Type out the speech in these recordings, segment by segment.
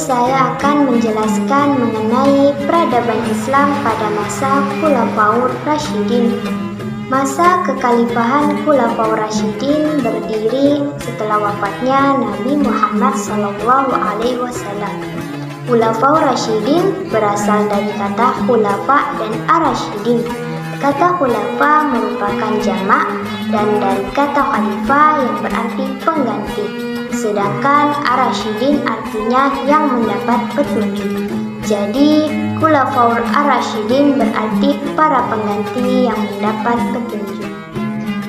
saya akan menjelaskan mengenai peradaban Islam pada masa Khulafaur Rasyidin. Masa kekhalifahan Khulafaur Rasyidin berdiri setelah wafatnya Nabi Muhammad SAW. Khulafaur Rasyidin berasal dari kata khulafa dan ar-rasyidin. Kata khulafa merupakan jamak dan dari kata khalifah yang berarti pengganti. Sedangkan ar-rasyidin artinya yang mendapat petunjuk. Jadi, Khulafaur ar-rasyidin berarti para pengganti yang mendapat petunjuk.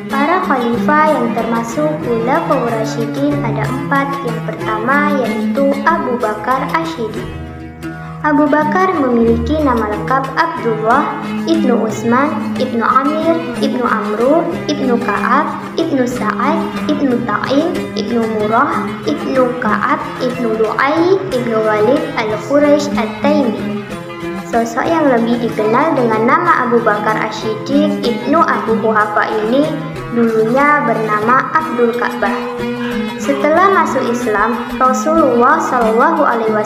Para khalifah yang termasuk Khulafaur Rasyidin ada 4. Yang pertama yaitu Abu Bakar Asy-Syiddiq. Abu Bakar memiliki nama lengkap Abdullah ibnu Utsman ibnu Amir ibnu Amru ibnu Ka'ab ibnu Sa'ad ibnu Ta'im ibnu Murrah ibnu Ka'ab ibnu Lu'ay ibnu Walid al-Quraisy at-Taimi. Sosok yang lebih dikenal dengan nama Abu Bakar Asy-Syiddiq ibnu Abu Quhafa ini dulunya bernama Abdul Ka'bah. Setelah masuk Islam, Rasulullah SAW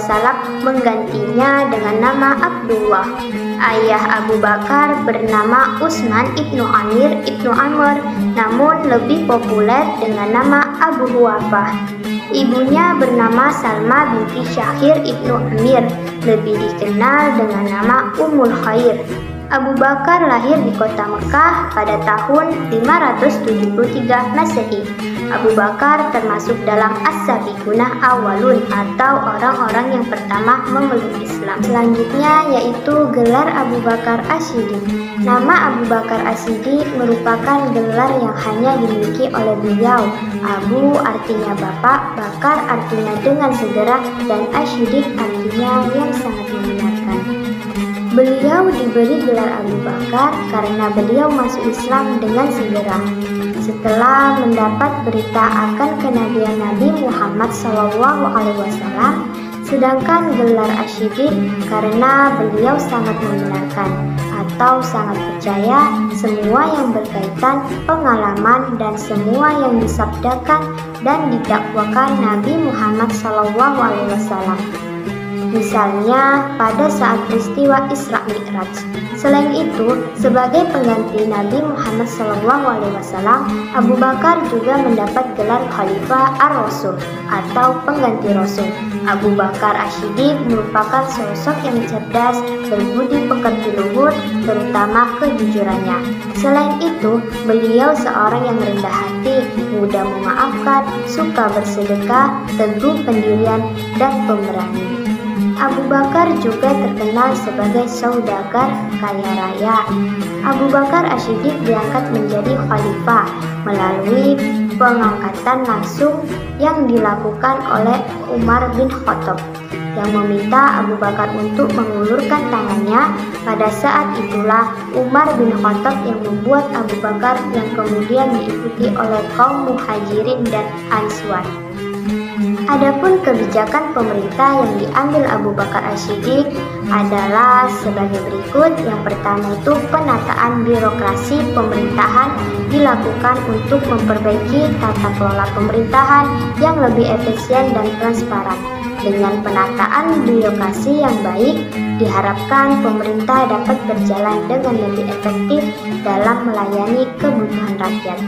menggantinya dengan nama Abdullah. Ayah Abu Bakar bernama Utsman ibnu Amir ibnu Amr, namun lebih populer dengan nama Abu Quhafah. Ibunya bernama Salma binti Syahir ibnu Amir, lebih dikenal dengan nama Ummul Khair. Abu Bakar lahir di kota Mekah pada tahun 573 Masehi. Abu Bakar termasuk dalam as-sabiqunah awalun atau orang-orang yang pertama memeluk Islam. Selanjutnya yaitu gelar Abu Bakar Asy-Syiddiq. Nama Abu Bakar Asy-Syiddiq merupakan gelar yang hanya dimiliki oleh beliau. Abu artinya bapak, Bakar artinya dengan segera, dan Asy-Syiddiq artinya yang sangat membenarkan. Beliau diberi gelar Abu Bakar karena beliau masuk Islam dengan segera. Setelah mendapat berita akan kenabian Nabi Muhammad SAW, sedangkan gelar Asy-Syiddiq karena beliau sangat membenarkan atau sangat percaya semua yang berkaitan pengalaman dan semua yang disabdakan dan didakwakan Nabi Muhammad SAW. Misalnya pada saat peristiwa Isra Mi'raj. Selain itu, sebagai pengganti Nabi Muhammad SAW, Abu Bakar juga mendapat gelar Khalifah Ar-Rasul atau pengganti Rasul. Abu Bakar Asy-Syiddiq merupakan sosok yang cerdas, berbudi pekerti luhur, terutama kejujurannya. Selain itu, beliau seorang yang rendah hati, mudah memaafkan, suka bersedekah, teguh pendirian, dan pemberani. Abu Bakar juga terkenal sebagai saudagar kaya raya. Abu Bakar Asy-Syiddiq diangkat menjadi khalifah melalui pengangkatan langsung yang dilakukan oleh Umar bin Khattab yang meminta Abu Bakar untuk mengulurkan tangannya. Pada saat itulah Umar bin Khattab yang membuat Abu Bakar yang kemudian diikuti oleh kaum Muhajirin dan Answar. Adapun kebijakan pemerintah yang diambil Abu Bakar Asy-Syiddiq adalah sebagai berikut. Yang pertama itu penataan birokrasi pemerintahan dilakukan untuk memperbaiki tata kelola pemerintahan yang lebih efisien dan transparan. Dengan penataan birokrasi yang baik, diharapkan pemerintah dapat berjalan dengan lebih efektif dalam melayani kebutuhan rakyat.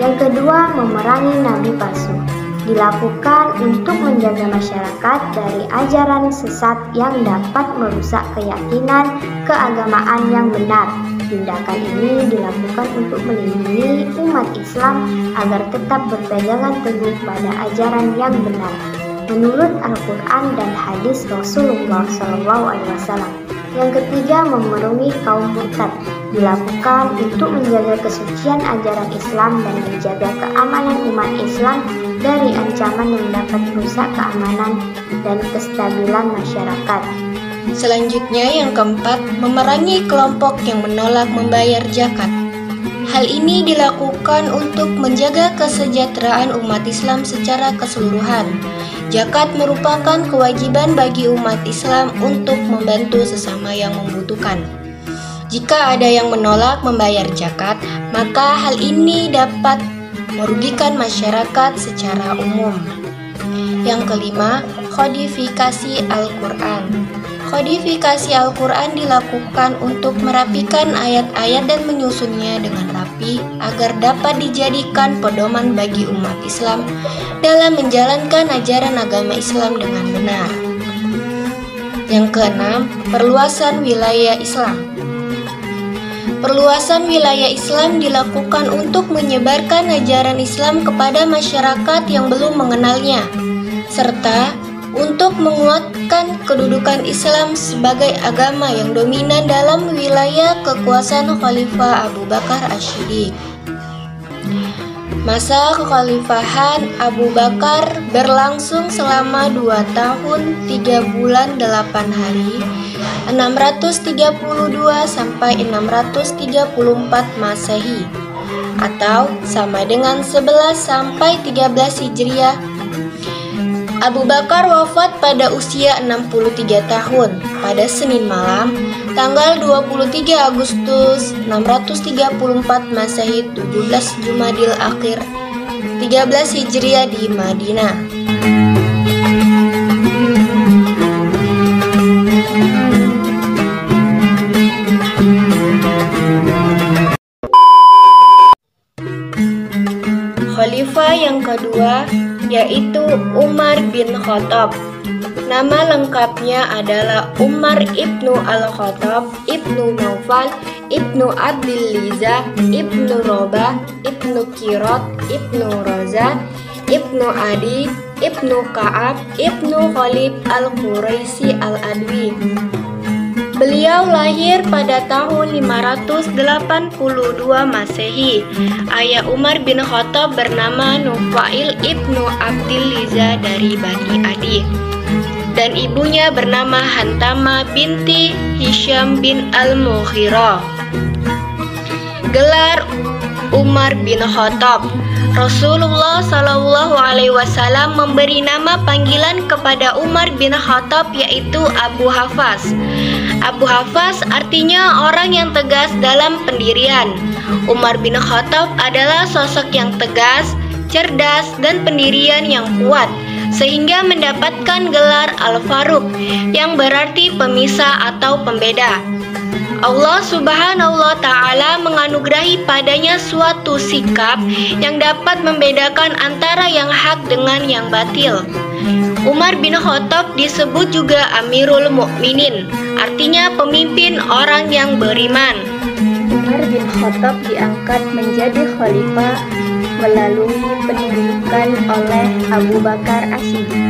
Yang kedua, memerangi nabi palsu. Dilakukan untuk menjaga masyarakat dari ajaran sesat yang dapat merusak keyakinan keagamaan yang benar. Tindakan ini dilakukan untuk melindungi umat Islam agar tetap berpegangan teguh pada ajaran yang benar menurut Al-Quran dan hadis Rasulullah SAW. Yang ketiga, memerangi kaum murtad. Dilakukan untuk menjaga kesucian ajaran Islam dan menjaga keamanan umat Islam dari ancaman yang dapat merusak keamanan dan kestabilan masyarakat. Selanjutnya yang keempat, memerangi kelompok yang menolak membayar zakat. Hal ini dilakukan untuk menjaga kesejahteraan umat Islam secara keseluruhan. Zakat merupakan kewajiban bagi umat Islam untuk membantu sesama yang membutuhkan. Jika ada yang menolak membayar zakat, maka hal ini dapat merugikan masyarakat secara umum. Yang kelima, Kodifikasi Al-Quran. Kodifikasi Al-Quran dilakukan untuk merapikan ayat-ayat dan menyusunnya dengan rapi agar dapat dijadikan pedoman bagi umat Islam dalam menjalankan ajaran agama Islam dengan benar. Yang keenam, perluasan wilayah Islam. Perluasan wilayah Islam dilakukan untuk menyebarkan ajaran Islam kepada masyarakat yang belum mengenalnya, serta untuk menguatkan kedudukan Islam sebagai agama yang dominan dalam wilayah kekuasaan Khalifah Abu Bakar Ash-Shiddiq. Masa kekhalifahan Abu Bakar berlangsung selama 2 tahun 3 bulan 8 hari 632 sampai 634 Masehi atau sama dengan 11 sampai 13 Hijriah. Abu Bakar wafat pada usia 63 tahun pada Senin malam, tanggal 23 Agustus 634 Masehi 17 Jumadil Akhir 13 Hijriah di Madinah. Khalifah yang kedua yaitu Umar bin Khattab. Nama lengkapnya adalah Umar ibnu Al-Khattab, ibnu Naufal, ibnu Abdil Liza, ibnu Robah, ibnu Kirot, ibnu Roza, ibnu Adi, ibnu Ka'ab, ibnu Khalid Al-Quraisy Al-Adwi. Beliau lahir pada tahun 582 Masehi. Ayah Umar bin Khattab bernama Nufail ibnu Abdil Liza dari Bani Adi, dan ibunya bernama Hantama binti Hisham bin Al-Mughirah. Gelar Umar bin Khattab. Rasulullah Shallallahu Alaihi Wasallam memberi nama panggilan kepada Umar bin Khattab yaitu Abu Hafs. Abu Hafs artinya orang yang tegas dalam pendirian. Umar bin Khattab adalah sosok yang tegas, cerdas, dan pendirian yang kuat, sehingga mendapatkan gelar Al-Faruq yang berarti pemisah atau pembeda. Allah Subhanahu wa Ta'ala menganugerahi padanya suatu sikap yang dapat membedakan antara yang hak dengan yang batil. Umar bin Khattab disebut juga Amirul Mukminin, artinya pemimpin orang yang beriman. Umar bin Khattab diangkat menjadi khalifah melalui penunjukan oleh Abu Bakar Ash-Shiddiq.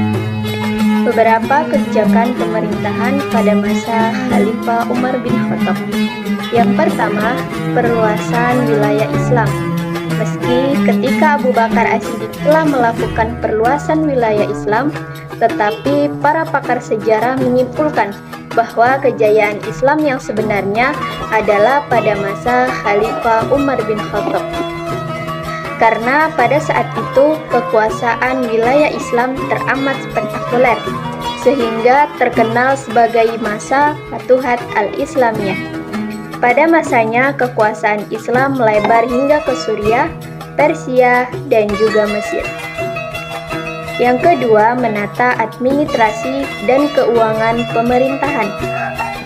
Beberapa kebijakan pemerintahan pada masa Khalifah Umar bin Khattab. Yang pertama, perluasan wilayah Islam. Meski ketika Abu Bakar Ash-Shiddiq telah melakukan perluasan wilayah Islam, tetapi para pakar sejarah menyimpulkan bahwa kejayaan Islam yang sebenarnya adalah pada masa Khalifah Umar bin Khattab. Karena pada saat itu kekuasaan wilayah Islam teramat spektakuler, sehingga terkenal sebagai masa Futuhat al-Islamiyah. Pada masanya kekuasaan Islam melebar hingga ke Suriah, Persia, dan juga Mesir. Yang kedua, menata administrasi dan keuangan pemerintahan.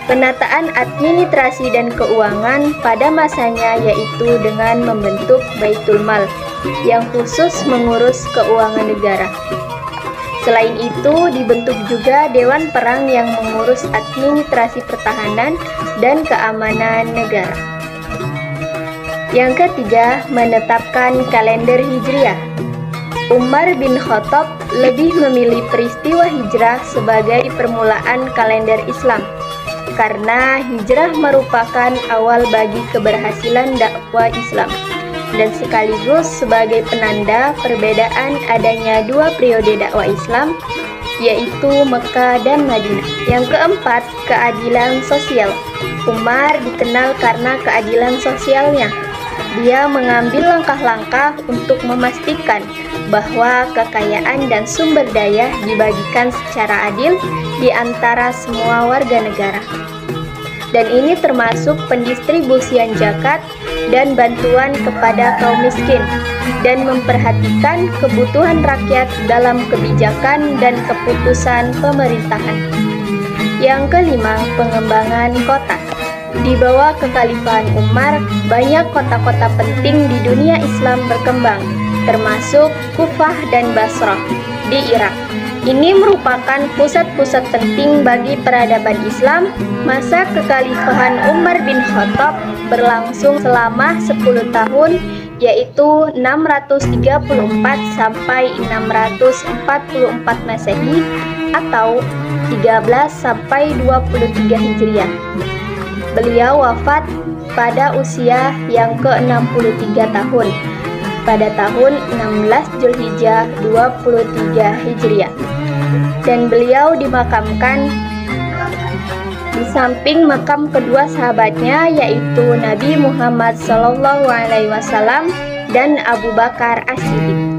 Penataan administrasi dan keuangan pada masanya yaitu dengan membentuk Baitul Mal yang khusus mengurus keuangan negara. Selain itu, dibentuk juga Dewan Perang yang mengurus administrasi pertahanan dan keamanan negara. Yang ketiga, menetapkan kalender Hijriah. Umar bin Khattab lebih memilih peristiwa hijrah sebagai permulaan kalender Islam, karena hijrah merupakan awal bagi keberhasilan dakwah Islam dan sekaligus sebagai penanda perbedaan adanya dua periode dakwah Islam, yaitu Mekah dan Madinah. Yang keempat, keadilan sosial. Umar dikenal karena keadilan sosialnya. Dia mengambil langkah-langkah untuk memastikan bahwa kekayaan dan sumber daya dibagikan secara adil di antara semua warga negara. Dan ini termasuk pendistribusian zakat dan bantuan kepada kaum miskin, dan memperhatikan kebutuhan rakyat dalam kebijakan dan keputusan pemerintahan. Yang kelima, pengembangan kota. Di bawah kekhalifahan Umar, banyak kota-kota penting di dunia Islam berkembang, termasuk Kufah dan Basrah di Irak. Ini merupakan pusat-pusat penting bagi peradaban Islam. Masa kekhalifahan Umar bin Khattab berlangsung selama 10 tahun, yaitu 634 sampai 644 Masehi atau 13 sampai 23 Hijriah. Beliau wafat pada usia yang ke-63 tahun pada tahun 16 Zulhijjah 23 Hijriah. Dan beliau dimakamkan di samping makam kedua sahabatnya, yaitu Nabi Muhammad SAW dan Abu Bakar As-Siddiq.